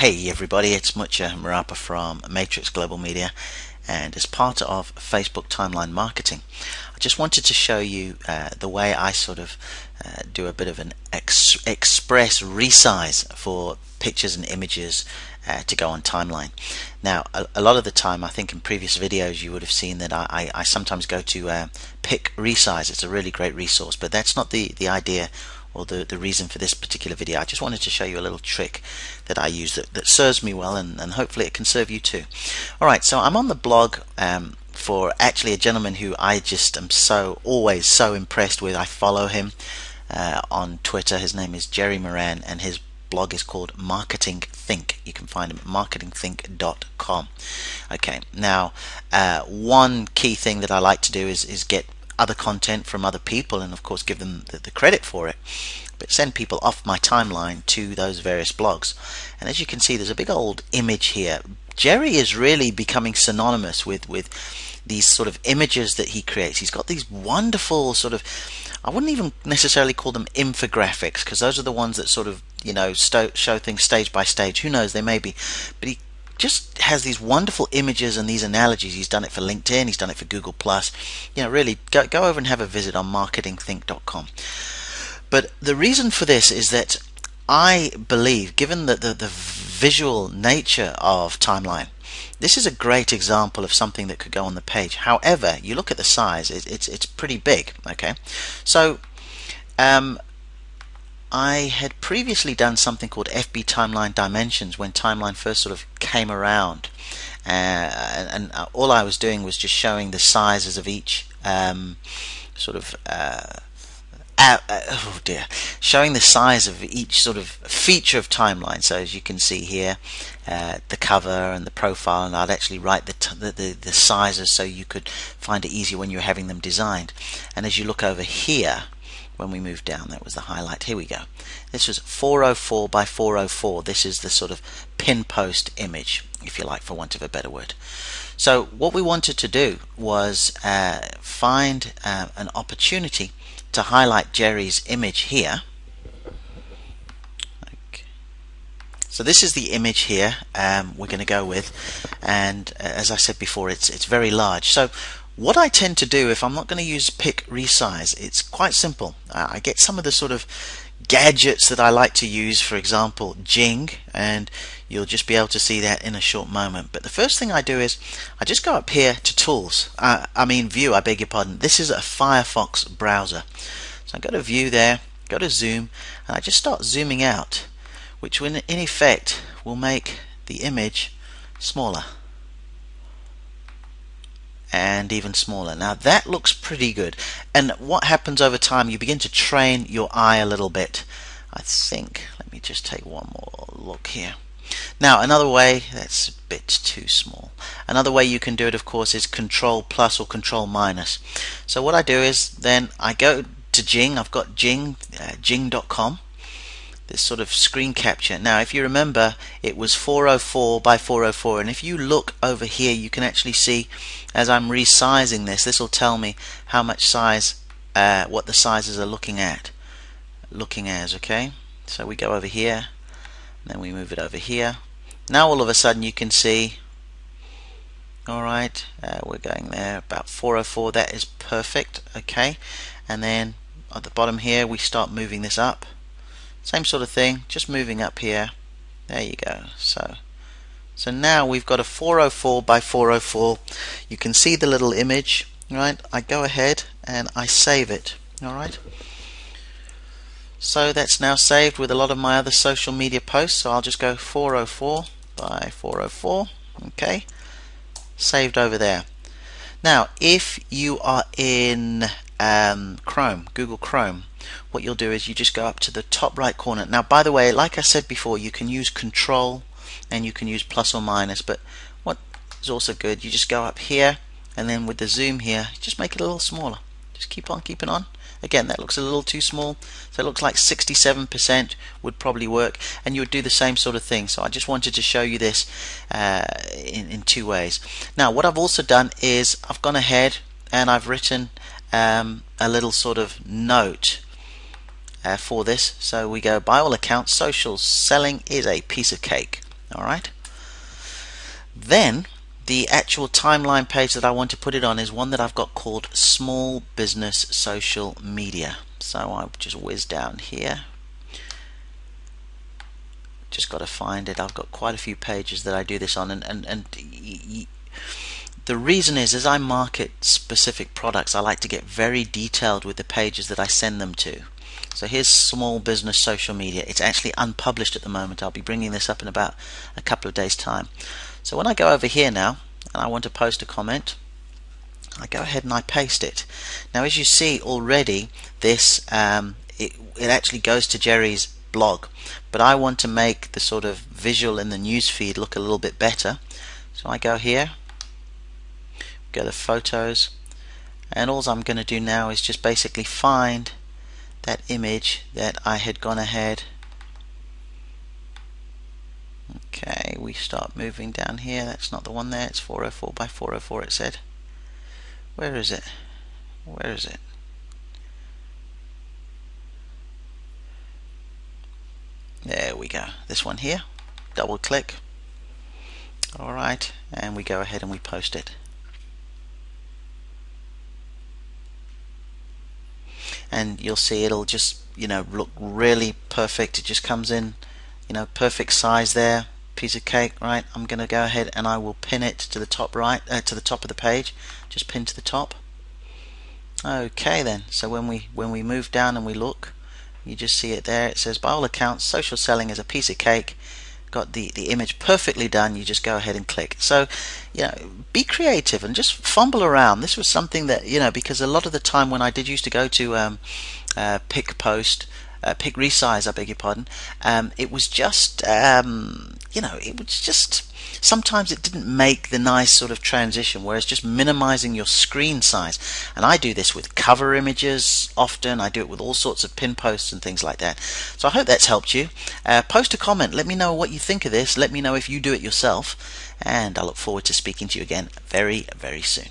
Hey everybody, it's Mucha Marapa from Matrix Global Media, and as part of Facebook Timeline Marketing, I just wanted to show you the way I sort of do a bit of an express resize for pictures and images to go on timeline. Now, a lot of the time, I think in previous videos you would have seen that I sometimes go to Pick Resize. It's a really great resource, but that's not the idea or the reason for this particular video. I just wanted to show you a little trick that I use that serves me well, and hopefully it can serve you too. Alright, so I'm on the blog for actually a gentleman who I just am always so impressed with. I follow him on Twitter. His name is Jerry Moran, and his blog is called Marketing Think. You can find him at marketingthink.com. Okay, now one key thing that I like to do is get other content from other people, and of course give them the credit for it, but send people off my timeline to those various blogs. And as you can see, there's a big old image here. Jerry is really becoming synonymous with these sort of images that he creates. He's got these wonderful sort of, I wouldn't even necessarily call them infographics, because those are the ones that sort of, you know, show things stage by stage. Who knows, they may be, but he just has these wonderful images and these analogies. He's done it for LinkedIn, he's done it for Google Plus. You know, really go over and have a visit on marketingthink.com. But the reason for this is that I believe, given the visual nature of timeline, this is a great example of something that could go on the page. However, you look at the size, it's pretty big. Okay, so I had previously done something called FB Timeline Dimensions when timeline first sort of came around, and all I was doing was just showing the sizes of each showing the size of each sort of feature of timeline. So as you can see here, the cover and the profile, and I'd actually write the sizes so you could find it easier when you're having them designed. And as you look over here, when we move down, that was the highlight. Here we go. This was 404 by 404. This is the sort of pin post image, if you like, for want of a better word. So what we wanted to do was find an opportunity to highlight Jerry's image here. Okay. So this is the image here we're going to go with, and as I said before, it's very large. So what I tend to do, if I'm not going to use Pick Resize, it's quite simple. I get some of the sort of gadgets that I like to use, for example Jing, and you'll just be able to see that in a short moment. But the first thing I do is I just go up here to Tools, View, I beg your pardon. This is a Firefox browser. So I go to View there, go to Zoom, and I just start zooming out, which in effect will make the image smaller and even smaller. Now that looks pretty good, and what happens over time, you begin to train your eye a little bit. I think, let me just take one more look here. Now another way, that's a bit too small. Another way you can do it, of course, is Control plus or Control minus. So what I do is then I go to Jing. I've got Jing, Jing.com, this sort of screen capture. Now if you remember, it was 404 by 404, and if you look over here, you can actually see, as I'm resizing this will tell me how much size, what the sizes are looking as. Okay, so we go over here, and then we move it over here. Now all of a sudden you can see, alright, we're going there about 404. That is perfect. Okay, and then at the bottom here we start moving this up. Same sort of thing, just moving up here. There you go. So now we've got a 404 by 404. You can see the little image, right? I go ahead and I save it. Alright, so that's now saved with a lot of my other social media posts. So I'll just go 404 by 404. Okay, saved over there. Now if you are in Chrome, Google Chrome, what you'll do is you just go up to the top right corner. Now by the way, like I said before, you can use Control and you can use plus or minus, but what is also good, you just go up here, and then with the zoom here, just make it a little smaller. Just keep on keeping on. Again, that looks a little too small, so it looks like 67% would probably work, and you would do the same sort of thing. So I just wanted to show you this in two ways. Now what I've also done is I've gone ahead and I've written a little sort of note for this. So we go, by all accounts, social selling is a piece of cake. Alright, then the actual timeline page that I want to put it on is one that I've got called Small Business Social Media. So I'll just whiz down here. Just got to find it. I've got quite a few pages that I do this on, and the reason is, as I market specific products, I like to get very detailed with the pages that I send them to. So here's Small Business Social Media. It's actually unpublished at the moment. I'll be bringing this up in about a couple of days' time. So when I go over here now and I want to post a comment, I go ahead and I paste it. Now, as you see already, this it actually goes to Jerry's blog, but I want to make the sort of visual in the news feed look a little bit better. So I go here, go to photos, and all I'm going to do now is just basically find that image that I had gone ahead. Okay, we start moving down here. That's not the one there. It's 404 by 404 it said. Where is it? Where is it? There we go. This one here. Double click. Alright, and we go ahead and we post it. And you'll see it'll just, look really perfect. It just comes in, perfect size there. Piece of cake, right? I'm going to go ahead and I will pin it to the top right, to the top of the page. Just pin to the top. Okay then. So when we move down and we look, you just see it there. It says, by all accounts, social selling is a piece of cake. Got the image perfectly done. You just go ahead and click. So be creative and just fumble around. This was something that, because a lot of the time when I did used to go to pick Resize, I beg your pardon, it was just it was just sometimes it didn't make the nice sort of transition, whereas just minimizing your screen size. And I do this with cover images often. I do it with all sorts of pin posts and things like that. So I hope that's helped you. Post a comment. Let me know what you think of this. Let me know if you do it yourself. And I look forward to speaking to you again very, very soon.